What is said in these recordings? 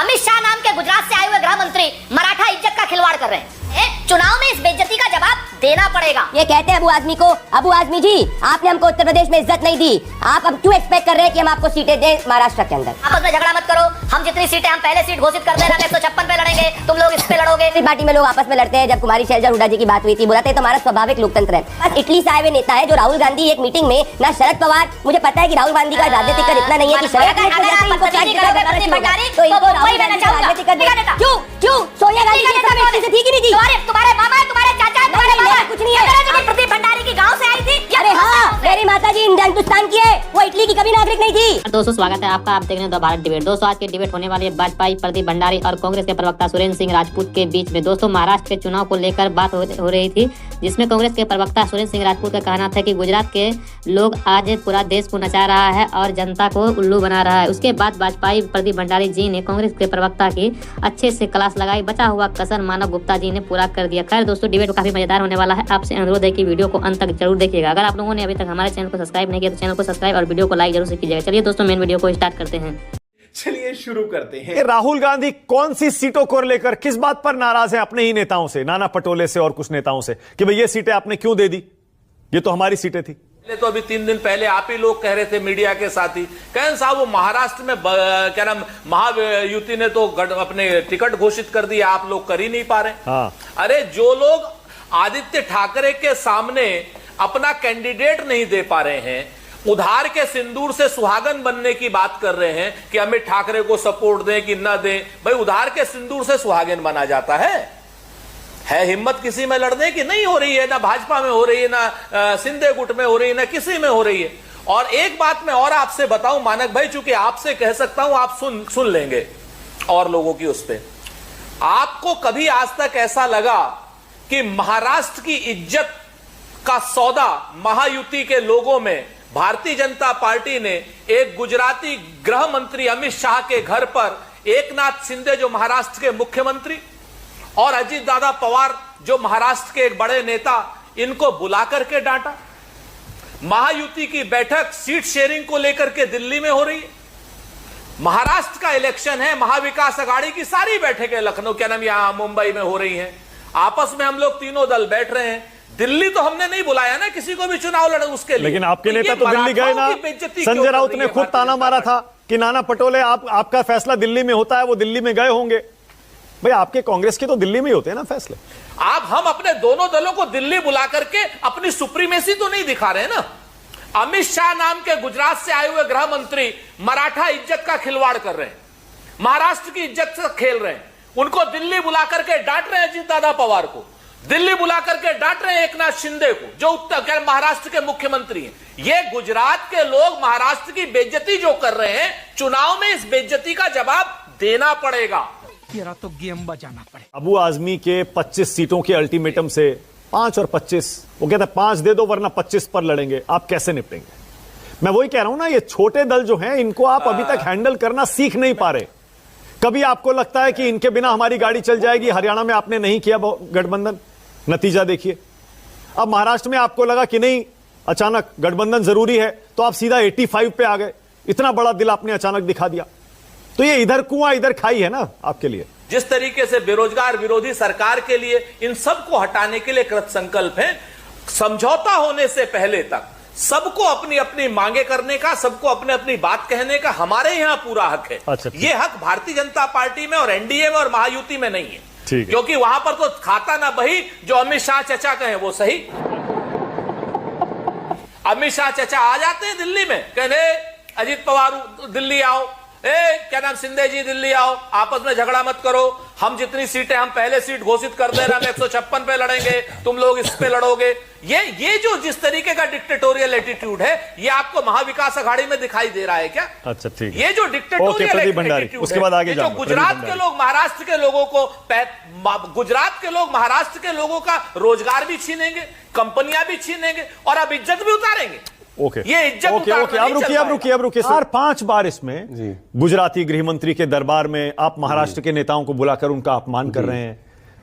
अमित शाह नाम के गुजरात से आए हुए गृह मंत्री मराठा इज्जत का खिलवाड़ कर रहे हैं। चुनाव में इस बेइज्जती का जवाब देना पड़ेगा। ये कहते हैं अबू आजमी को, अबू आजमी जी आपने हमको उत्तर प्रदेश में इज्जत नहीं दी, आप अब क्यों एक्सपेक्ट कर रहे हैं कि हम आपको सीटें दें महाराष्ट्र के अंदर? आपस में झगड़ा मत करो, हम जितनी सीटें हम पहले सीट घोषित कर दे रहे हैं 156 पे लड़ेंगे, तुम लोग इस पे लड़ोगे। इस पार्टी में लोग आपस में लड़ते हैं। जब कुमारी शैलजा हुड्डा जी की बात हुई थी, बोला था तो हमारा स्वाभाविक लोकतंत्र है। बस इटली से आए हुए नेता है जो राहुल गांधी एक मीटिंग में ना शरद पवार, मुझे पता है कि राहुल गांधी का राजनीतिक कर इतना नहीं है कि शरद क्यों सोनिया गांधी थी कि नहीं थी? तुम्हारे मामा तुम्हारे चाचा तुम्हारे कुछ नहीं है। प्रदीप भंडारी की गांव से आई थी। अरे हाँ, मेरी माता जी हिंदुस्तान की है, वो इटली की कभी नागरिक नहीं थी। दोस्तों स्वागत है आपका, आप देख रहे हैं द भारत डिबेट। दोस्तों आज के डिबेट होने वाली है वाजपेयी, प्रदीप भंडारी और कांग्रेस के प्रवक्ता सुरेंद्र सिंह राजपूत के बीच में। दोस्तों महाराष्ट्र के चुनाव को लेकर बात हो रही थी, जिसमें कांग्रेस के प्रवक्ता सुरेंद्र सिंह राजपूत का कहना था कि गुजरात के लोग आज पूरा देश को नचा रहा है और जनता को उल्लू बना रहा है। उसके बाद वाजपेयी प्रदीप भंडारी जी ने कांग्रेस के प्रवक्ता की अच्छे से क्लास लगाई, बचा हुआ कसर मानव गुप्ता जी ने पूरा कर दिया। खैर दोस्तों डिबेट काफी मजेदार होने वाला है, आपसे अनुरोध है कि वीडियो को अंत तक जरूर देखिएगा। अगर आप लोगों ने अभी तक हमारे चैनल को सब्सक्राइब नहीं किया तो चैनल को सब्सक्राइब और वीडियो को लाइक जरूर से कीजिएगा। चलिए दोस्तों मेन वीडियो को स्टार्ट करते हैं। चलिए शुरू करते हैं। राहुल गांधी कौन सी सीटों को लेकर किस बात पर नाराज है अपने ही नेताओं से, नाना पटोले से और कुछ नेताओं से, कि भाई ये सीटें आपने क्यों दे दी, ये तो हमारी सीटें थी। तो अभी 3 दिन पहले आप ही लोग कह रहे थे मीडिया के साथ ही, कहन साहब वो महाराष्ट्र में क्या नाम महायुति ने तो अपने टिकट घोषित कर दिया, आप लोग कर ही नहीं पा रहे। हाँ। अरे जो लोग आदित्य ठाकरे के सामने अपना कैंडिडेट नहीं दे पा रहे हैं, उधार के सिंदूर से सुहागन बनने की बात कर रहे हैं कि अमित ठाकरे को सपोर्ट दें कि न दें, भाई उधार के सिंदूर से सुहागन बना जाता है हिम्मत किसी में लड़ने की नहीं हो रही है, ना भाजपा में हो रही है, ना सिंधे गुट में हो रही है, ना किसी में हो रही है। और एक बात मैं और आपसे बताऊं मानक भाई, चूंकि आपसे कह सकता हूं, आप सुन लेंगे और लोगों की उस पे। आपको कभी आज तक ऐसा लगा कि महाराष्ट्र की इज्जत का सौदा महायुति के लोगों में भारतीय जनता पार्टी ने एक गुजराती गृह मंत्री अमित शाह के घर पर एकनाथ शिंदे जो महाराष्ट्र के मुख्यमंत्री और अजीत दादा पवार जो महाराष्ट्र के एक बड़े नेता, इनको बुला करके डांटा? महायुति की बैठक सीट शेयरिंग को लेकर के दिल्ली में हो रही है। महाराष्ट्र का इलेक्शन है, महाविकास अघाड़ी की सारी बैठकें लखनऊ क्या नाम यहां मुंबई में हो रही हैं। आपस में हम लोग तीनों दल बैठ रहे हैं। दिल्ली तो हमने नहीं बुलाया ना किसी को भी चुनाव लड़े उसके लिए। लेकिन आपके नेता तो दिल्ली गए ना। संजय राउत ने खुद ताना मारा था कि नाना पटोले आपका फैसला दिल्ली में होता है, वो दिल्ली में गए होंगे। भाई आपके कांग्रेस के तो दिल्ली में ही होते हैं ना फैसले। हम अपने दोनों दलों को दिल्ली बुला करके अपनी सुप्रीमेसी तो नहीं दिखा रहे ना। अमित शाह नाम के गुजरात से आए हुए गृह मंत्री मराठा इज्जत का खिलवाड़ कर रहे हैं, महाराष्ट्र की इज्जत से खेल रहे हैं। उनको दिल्ली बुला करके डांट रहे हैं अजीत दादा पवार को, दिल्ली बुला करके डांट रहे हैं एकनाथ शिंदे को जो महाराष्ट्र के मुख्यमंत्री हैं। ये गुजरात के लोग महाराष्ट्र की बेइज्जती जो कर रहे हैं, चुनाव में इस बेइज्जती का जवाब देना पड़ेगा। तो गेम बजाना पड़े। अबू आजमी के 25 सीटों के अल्टीमेटम से 5 और 25, वो कहता है 5 दे दो वरना 25 पर लड़ेंगे। आप कैसे निपटेंगे? मैं वही कह रहा हूं ना, ये छोटे दल जो हैं इनको आप अभी तक हैंडल करना सीख नहीं पा रहे। कभी आपको लगता है कि इनके बिना हमारी गाड़ी चल जाएगी। हरियाणा में आपने नहीं किया गठबंधन, नतीजा देखिए। अब महाराष्ट्र में आपको लगा कि नहीं, अचानक गठबंधन जरूरी है, तो आप सीधा 85 पे आ गए। इतना बड़ा दिल आपने अचानक दिखा दिया। तो ये इधर कुआं इधर खाई है ना आपके लिए। जिस तरीके से बेरोजगार विरोधी सरकार के लिए इन सबको हटाने के लिए कृत संकल्प है। समझौता होने से पहले तक सबको अपनी अपनी मांगे करने का, सबको अपने अपनी बात कहने का हमारे यहां पूरा हक है। अच्छा, ये हक भारतीय जनता पार्टी में और एनडीए में और महायुति में नहीं है। क्योंकि वहां पर तो खाता ना बही, जो अमित शाह चचा कहे वो सही। अमित शाह चचा आ जाते हैं दिल्ली में, कहने अजीत पवार दिल्ली आओ, क्या नाम शिंदे जी दिल्ली आओ, आपस में झगड़ा मत करो, हम जितनी सीटें हम पहले सीट घोषित कर दे रहे हैं, हम 156 पे लड़ेंगे, तुम लोग इस पे लड़ोगे। ये जो जिस तरीके का डिक्टेटोरियल एटीट्यूड है, ये आपको महाविकास अघाड़ी में दिखाई दे रहा है क्या? अच्छा ठीक है। ये जो डिक्टेटोरियल एटीट्यूड उसके बाद आगे जो गुजरात के लोग महाराष्ट्र के लोगों को, गुजरात के लोग महाराष्ट्र के लोगों का रोजगार भी छीनेंगे, कंपनियां भी छीनेंगे और अब इज्जत भी उतारेंगे। ओके, ये इज्जत अब रुकिए 4-5 बार इसमें गुजराती गृह मंत्री के दरबार में आप महाराष्ट्र के नेताओं को बुलाकर उनका अपमान कर रहे हैं।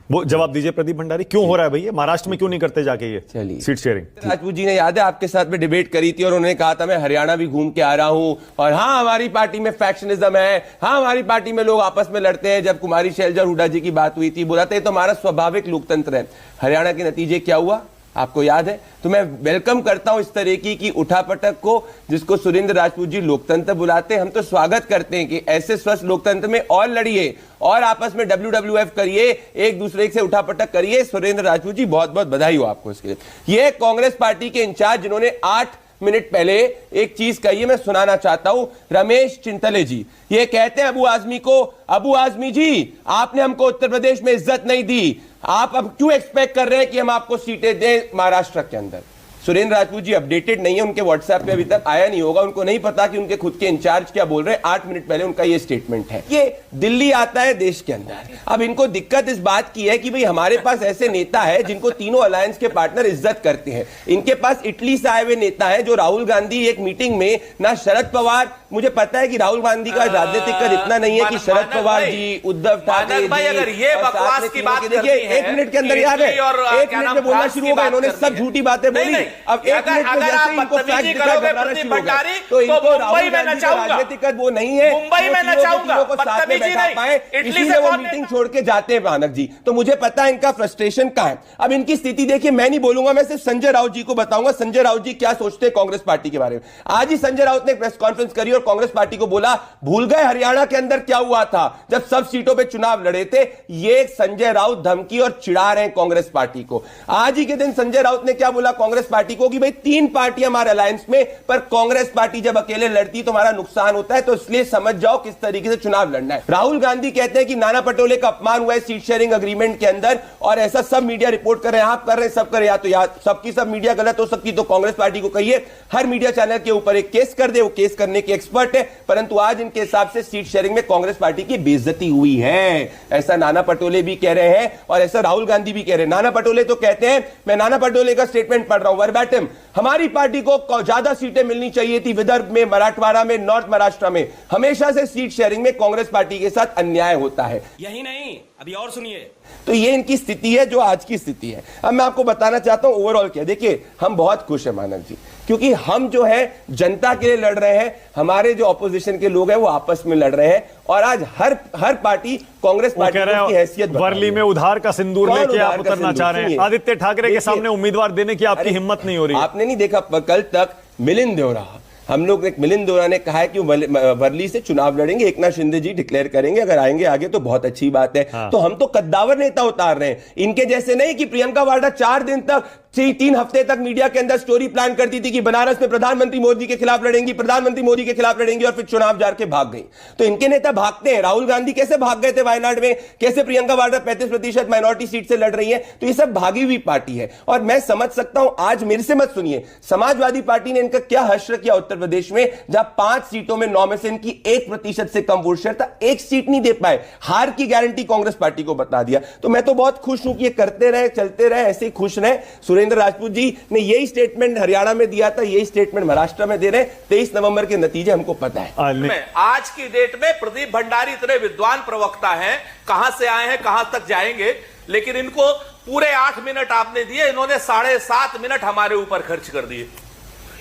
वो जवाब दीजिए प्रदीप भंडारी, क्यों हो रहा है भैया? महाराष्ट्र में क्यों नहीं करते जाके ये चलिए। Seat sharing? राजपूत जी ने याद है आपके साथ में डिबेट करी थी और उन्होंने कहा था मैं हरियाणा भी घूम के आ रहा हूं और हाँ हमारी पार्टी में फैक्शनिज्म है, हाँ हमारी पार्टी में लोग आपस में लड़ते हैं। जब कुमारी शैलजा हुड्डा जी की बात हुई थी बोला था ये तो हमारा स्वाभाविक लोकतंत्र है। हरियाणा के नतीजे क्या हुआ आपको याद है? तो मैं वेलकम करता हूं इस तरह की उठापटक को, जिसको सुरेंद्र राजपूत जी लोकतंत्र बुलाते हैं। हम तो स्वागत करते हैं कि ऐसे स्वस्थ लोकतंत्र में और लड़िए और आपस में WWF करिए, एक दूसरे से उठापटक करिए। सुरेंद्र राजपूत जी बहुत बहुत बधाई हो आपको इसके लिए। ये कांग्रेस पार्टी के इंचार्ज जिन्होंने 8 मिनट पहले एक चीज कही है, मैं सुनाना चाहता हूं। रमेश चिंतले जी ये कहते हैं अबू आजमी को, अबू आजमी जी आपने हमको उत्तर प्रदेश में इज्जत नहीं दी, आप अब क्यों एक्सपेक्ट कर रहे हैं कि हम आपको सीटें दें महाराष्ट्र के अंदर? सुरेंद्र राजपूत जी अपडेटेड नहीं है, उनके व्हाट्सएप पे अभी तक आया नहीं होगा, उनको नहीं पता कि उनके खुद के इंचार्ज क्या बोल रहे हैं। 8 मिनट पहले उनका ये स्टेटमेंट है। ये दिल्ली आता है देश के अंदर। अब इनको दिक्कत इस बात की है कि भाई हमारे पास ऐसे नेता है जिनको तीनों अलायंस के पार्टनर इज्जत करते हैं। इनके पास इटली से आए हुए नेता है जो राहुल गांधी एक मीटिंग में ना शरद पवार, मुझे पता है कि राहुल गांधी का राजनीतिक कद इतना नहीं है कि शरद पवार जी, उद्धव ठाकरे जी, अगर ये बकवास की बात देखिए 1 मिनट के अंदर याद है 1 मिनट में बोलना शुरू होगा, इन्होंने सब झूठी बातें बोली। अब 1 मिनट में जैसे इनको फैक्ट दिखाया तो इनको राहुल गांधी का राजनीतिक कद वो नहीं है, मुंबई में नचाऊंगा, को साथ में बैठा पाए, इसीलिए वो मीटिंग छोड़ के जाते हैं मानक जी। तो मुझे पता है इनका फ्रस्ट्रेशन कहां है। अब इनकी स्थिति देखिए, मैं नहीं बोलूंगा, मैं सिर्फ संजय राउत जी को बताऊंगा संजय राउत जी क्या सोचते हैं कांग्रेस पार्टी के बारे में। आज ही संजय राउत ने प्रेस कॉन्फ्रेंस करी और कांग्रेस पार्टी को बोला भूल गए हरियाणा के अंदर क्या हुआ था जब सब सीटों पे चुनाव लड़े थे। ये संजय राउत धमकी और चिढ़ा रहे हैं कांग्रेस पार्टी को। आज ही के दिन संजय राउत ने क्या बोला कांग्रेस पार्टी को कि भाई 3 पार्टियां हमारे अलायंस में, पर कांग्रेस पार्टी जब अकेले लड़ती तो हमारा नुकसान होता है, तो इसलिए समझ जाओ किस तरीके से चुनाव लड़ना है। राहुल गांधी कहते हैं कि नाना पटोले का अपमान हुआ है सीट शेयरिंग अग्रीमेंट के अंदर, और ऐसा सब मीडिया रिपोर्ट कर रहे हैं, आप कर रहे हैं, सब कर रहे हैं। या तो यार सबकी सब मीडिया गलत हो सकती, तो कांग्रेस पार्टी को कहिए हर मीडिया चैनल के ऊपर एक केस कर दे, वो केस करने के एक्सपर्ट है। परंतु आज इनके हिसाब से सीट शेयरिंग में कांग्रेस पार्टी की बेइज्जती हुई है, ऐसा नाना पटोले भी कह रहे हैं और ऐसा राहुल गांधी भी कह रहे हैं। नाना पटोले तो कहते हैं, मैं नाना पटोले का स्टेटमेंट पढ़ रहा हूं वर्बैटिम, हमारी पार्टी को ज्यादा सीटें मिलनी चाहिए थी विदर्भ में, मराठवाड़ा में, नॉर्थ महाराष्ट्र में। हमेशा से सीट शेयरिंग में कांग्रेस पार्टी के साथ अन्याय होता है। यही नहीं, अभी और सुनिए। तो ये इनकी स्थिति है जो आज की स्थिति है। अब मैं आपको बताना चाहता हूं ओवरऑल क्या। देखिए हम बहुत खुश है मानव जी, क्योंकि हम जो है जनता के लिए लड़ रहे हैं, हमारे जो ऑपोजिशन के लोग हैं वो आपस में लड़ रहे हैं, और आज हर पार्टी कांग्रेस पार्टी की हैसियत वर्ली में उधार का सिंदूर लेके आप उतरना चाह रहे हैं। आदित्य ठाकरे के सामने उम्मीदवार देने की आपकी हिम्मत नहीं हो रही। आपने नहीं देखा कल तक मिलिंद देवरा, हम लोग एक मिलिंद देवरा ने कहा है कि वर्ली से चुनाव लड़ेंगे, एकनाथ शिंदे जी डिक्लेयर करेंगे, अगर आएंगे आगे तो बहुत अच्छी बात है। हाँ। तो हम तो कद्दावर नेता उतार रहे हैं, इनके जैसे नहीं कि प्रियंका वाड्रा 4 दिन तक 3 हफ्ते तक मीडिया के अंदर स्टोरी प्लान करती थी कि बनारस में प्रधानमंत्री मोदी के खिलाफ लड़ेंगी, प्रधानमंत्री मोदी के खिलाफ लड़ेंगी, और फिर चुनाव जार के भाग गई। तो इनके नेता भागते हैं। राहुल गांधी कैसे भाग गए थे वायनाड में, कैसे प्रियंका वाड्रा 35% माइनॉरिटी सीट से लड़ रही है। तो ये सब भागी हुई पार्टी है, और मैं समझ सकता हूं। आज मेरे से मत सुनिए, समाजवादी पार्टी ने इनका क्या हश्र किया उत्तर प्रदेश में, जहां 5 सीटों में 9 में से इनकी 1% से कम वोट शेयर था, 1 सीट नहीं दे पाए। हार की गारंटी कांग्रेस पार्टी को बता दिया। तो मैं तो बहुत खुश हूं कि ये करते रहे, चलते रहे, ऐसे ही खुश रहे। सुरेंद्र राजपूत जी ने यही स्टेटमेंट हरियाणा में दिया था, यही स्टेटमेंट महाराष्ट्र में दे रहे हैं। 23 नवंबर के नतीजे हमको पता है। आज की डेट में प्रदीप भंडारी इतने विद्वान प्रवक्ता हैं, कहां से आए हैं कहां तक जाएंगे, लेकिन इनको पूरे 8 मिनट आपने दिए, इन्होंने 7.5 मिनट हमारे ऊपर खर्च कर दिए।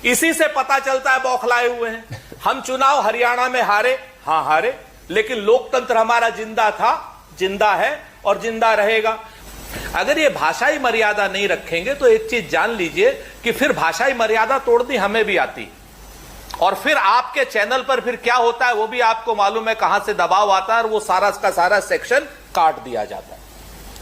इसी से पता चलता है बौखलाए हुए हैं। हम चुनाव हरियाणा में हारे, हां हारे, लेकिन लोकतंत्र हमारा जिंदा था, जिंदा है और जिंदा रहेगा। अगर ये भाषाई मर्यादा नहीं रखेंगे तो एक चीज जान लीजिए कि फिर भाषाई मर्यादा तोड़नी हमें भी आती, और फिर आपके चैनल पर फिर क्या होता है वो भी आपको मालूम है, कहां से दबाव आता है और वो सारा का सारा सेक्शन काट दिया जाता है।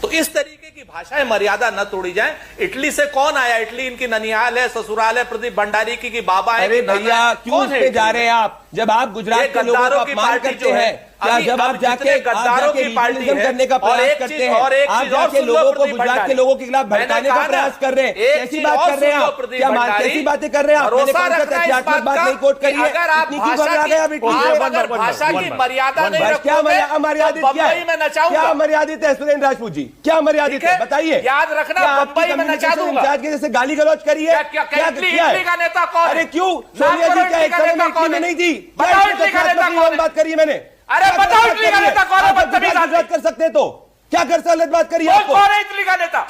तो इस तरीके की भाषाएं मर्यादा न तोड़ी जाए। इटली से कौन आया? इटली इनकी ननिहाल है, ससुराल है प्रदीप भंडारी की बाबा है। अरे भैया क्यों पे जा रहे हैं आप, जब आप गुजरात के लोगों का अपमान करते हैं, क्या जब आप जाके गद्दारों की पार्टी करने का प्रयास करते हैं, आप जाके लोगों को, गुजरात के लोगों के खिलाफ भड़काने का प्रयास कर रहे हैं, कैसी बात कर रहे हैं आप? क्या कैसी बातें कर रहे हैं आप? मैंने कौन सा तथ्यात्मक बात नहीं कोट करी है? इतनी क्यों घबरा गए आप? भाषा की मर्यादा नहीं रखोगे, क्या अमर्यादित, क्या अमर्यादित है सुरेंद्र राजपूत जी? क्या अमर्यादित है बताइए? याद रखना, बंबई में नचा दूंगा। जैसे गाली गलौज करी है, क्या का नेता कौन? अरे क्यों सोनिया जी क्या एक समय में इटली में नहीं थी? बात करिए मैंने। अरे बताओ इटली का नेता कौन है? गुजरात कर सकते तो क्या कर गलत बात करी कौन आपको? कौन है इटली का नेता?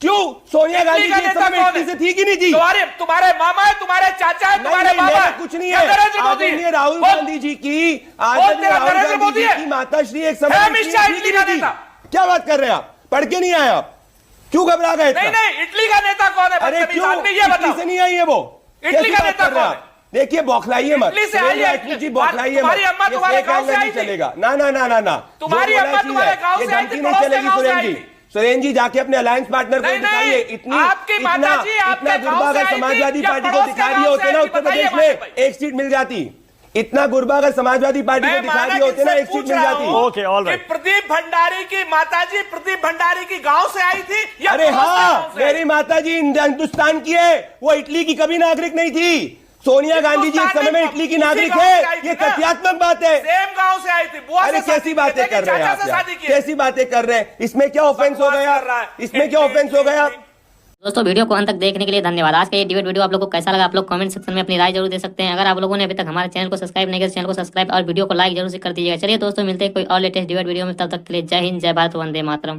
क्यों सोनिया गांधी इटली का जी इस नेता समय कौन इटली है? से थी कि नहीं थी? तुम्हारे मामा है, तुम्हारे चाचा है, तुम्हारे बाबा मेरा है, कुछ नहीं या है। नरेंद्र मोदी है? आदरणीय राहुल बोल। गांधी जी की बोल तेरा नरेंद्र मोदी है? की माताश्री एक समय है इटली अमित शाह थी इटली कि का नहीं थी? नेता? क्या बात कर रहे हैं आप? पढ़ के नहीं आए आप? क्यों घबरा गए इतना? नहीं नहीं, इटली का नेता कौन है? अरे बदतमीज क्यों आदमी, ये इटली बताओ। से नहीं आई है वो? इटली कैसी का बात नेता कर रहे हैं कौन आप? देखिए बौखलाइए मत। इटली से आई है, सुरेंद्र राजपूत जी बौखलाइए तुम्हारी अम्मा मत। ये तुम्हारे fake गांव से angle आई नहीं थी। चलेगा। ना ना ना ना ना। तुम्हारी जो अम्मा बोला तुम्हारे चीज़ है, गांव ये से आई धमकी थी, नहीं पड़ोस के चलेगी गांव से सुरेंद्र आई जी। थी। सुरेंद्र जी जाके अपने अलायंस पार्टनर को नहीं, दिखाइए। नहीं, इतनी आपकी माताजी आपके गांव गुर्बा से अगर आई थी समाजवादी या पार्टी को पड़ोस के दिखा गांव दिए से होते आई ना थी? उत्तर बताइए प्रदेश माता में भाई। एक सीट मिल जाती। इतना गुर्बा अगर समाजवादी पार्टी को मैं दिखा माना दिए होते ना किससे एक सीट पूछ मिल रहा जाती। हूं Okay, all right. कि प्रदीप भंडारी की माताजी प्रदीप भंडारी की गांव से आई थी या अरे पड़ोस के हाँ, गांव से आई मेरी माताजी हिंदुस्तान की है, वो इटली की कभी नागरिक नहीं थी। सोनिया गांधी जी इस समय में इटली की नागरिक है, ये तथ्यात्मक बात है। सेम गांव से आई थी। बुआ अरे से कैसी बातें कर रहे हैं चाचा आप से यार? शादी की है। कैसी बातें कर रहे हैं? इसमें क्या ऑफेंस हो बकवास गया? कर रहा है। इसमें क्या ऑफेंस हो गया? दोस्तों वीडियो को अंत तक देखने के लिए धन्यवाद। आज का ये डिबेट वीडियो आप लोगों को कैसा लगा आप लोग कमेंट सेक्शन में अपनी राय जरूर दे सकते हैं। अगर आप लोगों ने अभी तक हमारे चैनल को सब्सक्राइब नहीं किया तो चैनल को सब्सक्राइब और वीडियो को लाइक जरूर से कर दीजिएगा। चलिए दोस्तों मिलते हैं कोई और लेटेस्ट डिबेट वीडियो में, तब तक के लिए जय हिंद, जय भारत, वंदे मातरम।